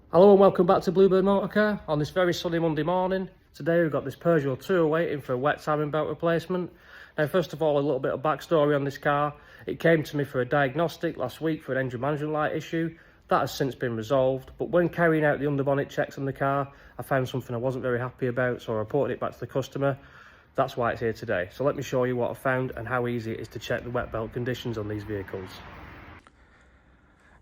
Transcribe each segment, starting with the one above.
Hello and welcome back to Bluebird Motorcar on this very sunny Monday morning. Today we've got this Pueugeot 2 waiting for a wet timing belt replacement. Now first of all, a little bit of backstory on this car. It came to me for a diagnostic last week for an engine management light issue. That has since been resolved, but when carrying out the underbonnet checks on the car, I found something I wasn't very happy about, so I reported it back to the customer. That's why it's here today. So let me show you what I found and how easy it is to check the wet belt conditions on these vehicles.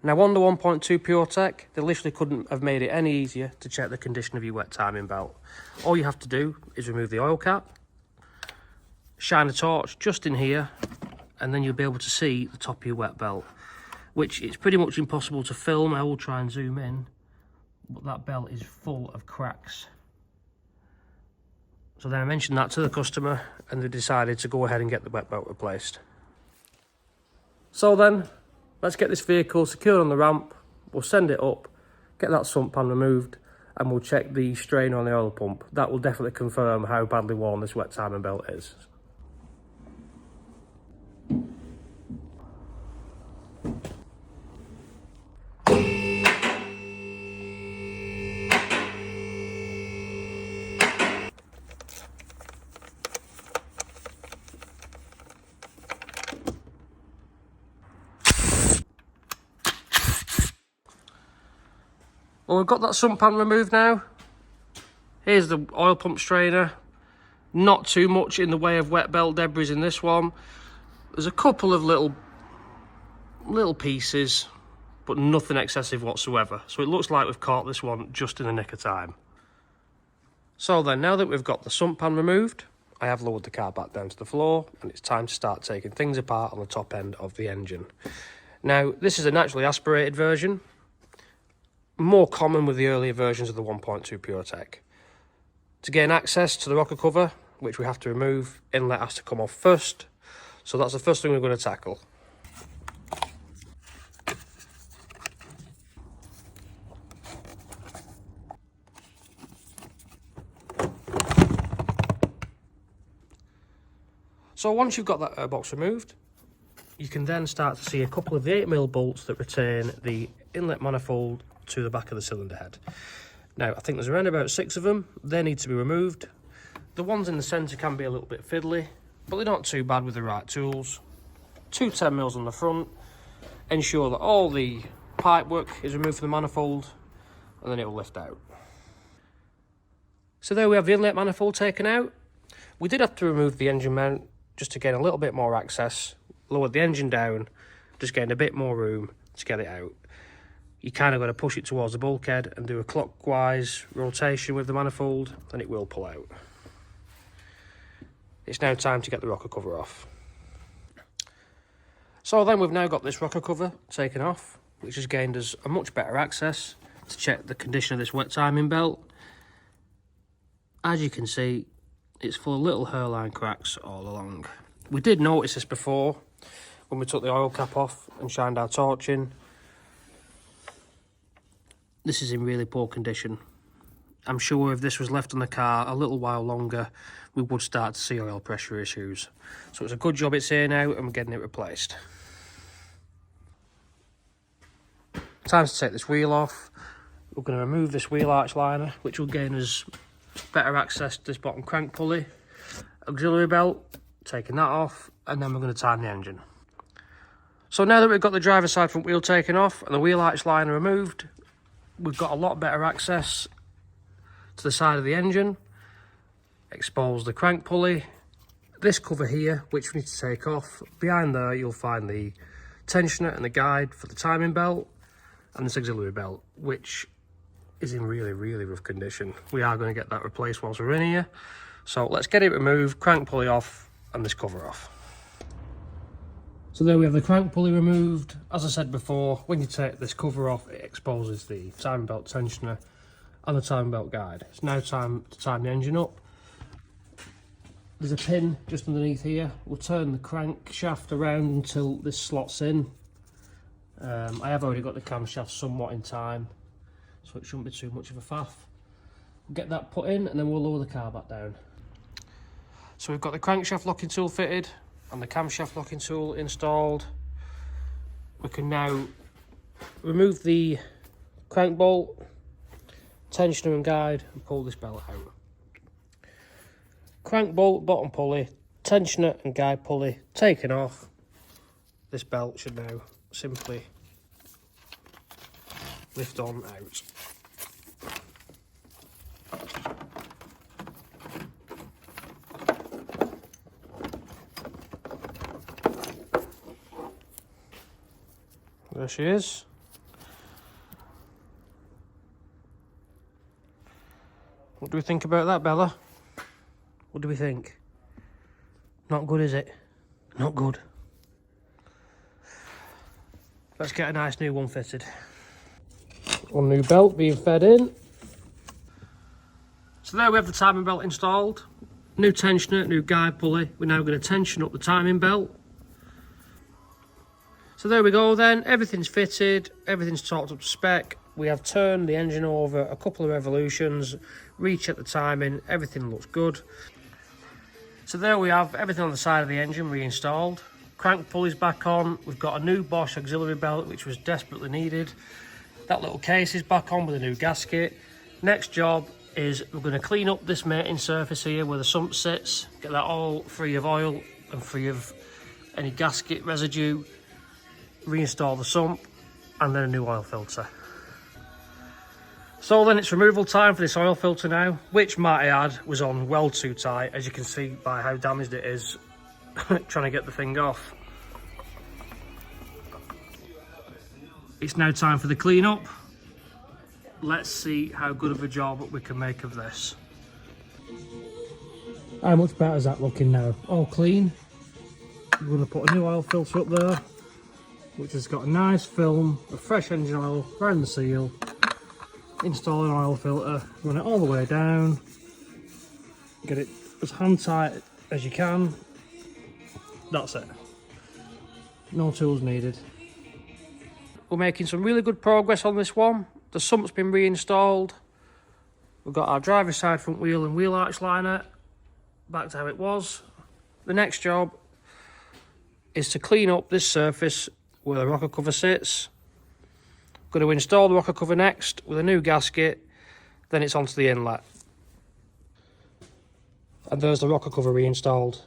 Now on the 1.2 Puretech, they literally couldn't have made it any easier to check the condition of your wet timing belt. All you have to do is remove the oil cap, shine a torch just in here, and then you'll be able to see the top of your wet belt, which it's pretty much impossible to film. I will try and zoom in, but that belt is full of cracks. So then I mentioned that to the customer and they decided to go ahead and get the wet belt replaced. So then, let's get this vehicle secured on the ramp, we'll send it up, get that sump pan removed, and we'll check the strain on the oil pump. That will definitely confirm how badly worn this wet timing belt is. Well, we've got that sump pan removed now. Here's the oil pump strainer. Not too much in the way of wet belt debris in this one. There's a couple of little pieces, but nothing excessive whatsoever. So it looks like we've caught this one just in the nick of time. So then, now that we've got the sump pan removed, I have lowered the car back down to the floor, and it's time to start taking things apart on the top end of the engine. Now, this is a naturally aspirated version, more common with the earlier versions of the 1.2 Puretech. To gain access to the rocker cover, which we have to remove, inlet has to come off first. So that's the first thing we're going to tackle. So once you've got that airbox removed, you can then start to see a couple of the 8mm bolts that retain the inlet manifold to the back of the cylinder head. Now, I think there's around about 6 of them. They need to be removed. The ones in the centre can be a little bit fiddly, but they're not too bad with the right tools. 2 10mm on the front. Ensure that all the pipe work is removed from the manifold, and then it will lift out. So there we have the inlet manifold taken out. We did have to remove the engine mount just to gain a little bit more access. Lowered the engine down, just gained a bit more room to get it out. You kind of got to push it towards the bulkhead and do a clockwise rotation with the manifold, and it will pull out. It's now time to get the rocker cover off. So then we've now got this rocker cover taken off, which has gained us a much better access to check the condition of this wet timing belt. As you can see, it's full of little hairline cracks all along. We did notice this before when we took the oil cap off and shined our torch in. This is in really poor condition. I'm sure if this was left on the car a little while longer, we would start to see oil pressure issues. So it's a good job it's here now and we're getting it replaced. Time to take this wheel off. We're going to remove this wheel arch liner, which will gain us better access to this bottom crank pulley. Auxiliary belt, taking that off, and then we're going to tighten the engine. So now that we've got the driver's side front wheel taken off and the wheel arch liner removed, we've got a lot better access to the side of the engine. Expose the crank pulley. This cover here, which we need to take off. Behind there you'll find the tensioner and the guide for the timing belt and this auxiliary belt, which is in really rough condition. We are going to get that replaced whilst we're in here. So let's get it removed, crank pulley off and this cover off. So there we have the crank pulley removed. As I said before, when you take this cover off, it exposes the timing belt tensioner and the timing belt guide. It's now time to tighten the engine up. There's a pin just underneath here. We'll turn the crank shaft around until this slots in. I have already got the camshaft somewhat in time, so it shouldn't be too much of a faff. We'll get that put in and then we'll lower the car back down. So we've got the crankshaft locking tool fitted and the camshaft locking tool installed. We can now remove the crank bolt tensioner and guide and pull this belt out. Crank bolt, bottom pulley, tensioner and guide pulley taken off. This belt should now simply lift on out. There she is. What do we think about that, Bella? What do we think? Not good, is it? Not good. Let's get a nice new one fitted. One new belt being fed in. So there we have the timing belt installed. New tensioner, new guide pulley. We're now going to tension up the timing belt. So there we go then, everything's fitted, everything's torqued up to spec. We have turned the engine over a couple of revolutions, rechecked the timing, everything looks good. So there we have everything on the side of the engine reinstalled. Crank pulley's back on, we've got a new Bosch auxiliary belt which was desperately needed. That little case is back on with a new gasket. Next job is we're going to clean up this mating surface here where the sump sits, get that all free of oil and free of any gasket residue. Reinstall the sump and then a new oil filter. So then it's removal time for this oil filter now, which might I add was on well too tight, as you can see by how damaged it is trying to get the thing off. It's now time for the cleanup. Let's see how good of a job we can make of this. How much better is that looking now? All clean. We're going to put a new oil filter up there, which has got a nice film of fresh engine oil around the seal. Install an oil filter, run it all the way down, get it as hand tight as you can. That's it. No tools needed. We're making some really good progress on this one. The sump's been reinstalled. We've got our driver's side front wheel and wheel arch liner back to how it was. The next job is to clean up this surface where the rocker cover sits. Going to install the rocker cover next with a new gasket, then it's onto the inlet. And there's the rocker cover reinstalled.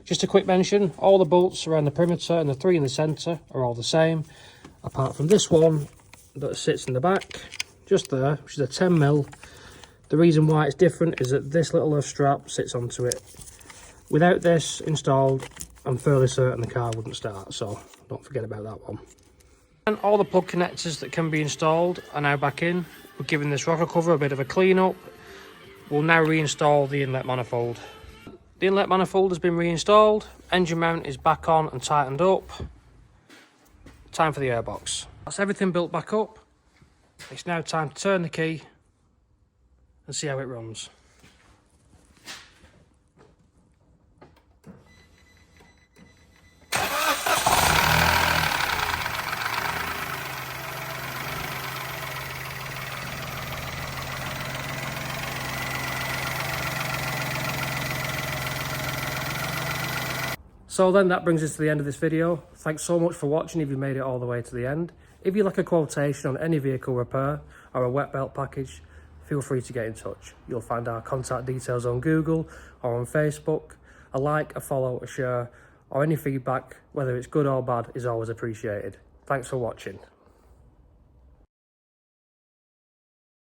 Just a quick mention, all the bolts around the perimeter and the three in the centre are all the same, apart from this one that sits in the back, just there, which is a 10mm. The reason why it's different is that this little strap sits onto it. Without this installed, I'm fairly certain the car wouldn't start, so don't forget about that one. And all the plug connectors that can be installed are now back in. We're giving this rocker cover a bit of a clean up. We'll now reinstall the inlet manifold. The inlet manifold has been reinstalled. Engine mount is back on and tightened up. Time for the airbox. That's everything built back up. It's now time to turn the key and see how it runs. So then that brings us to the end of this video. Thanks so much for watching if you made it all the way to the end. If you'd like a quotation on any vehicle repair or a wet belt package, feel free to get in touch. You'll find our contact details on Google or on Facebook. A like, a follow, a share, or any feedback, whether it's good or bad, is always appreciated. Thanks for watching.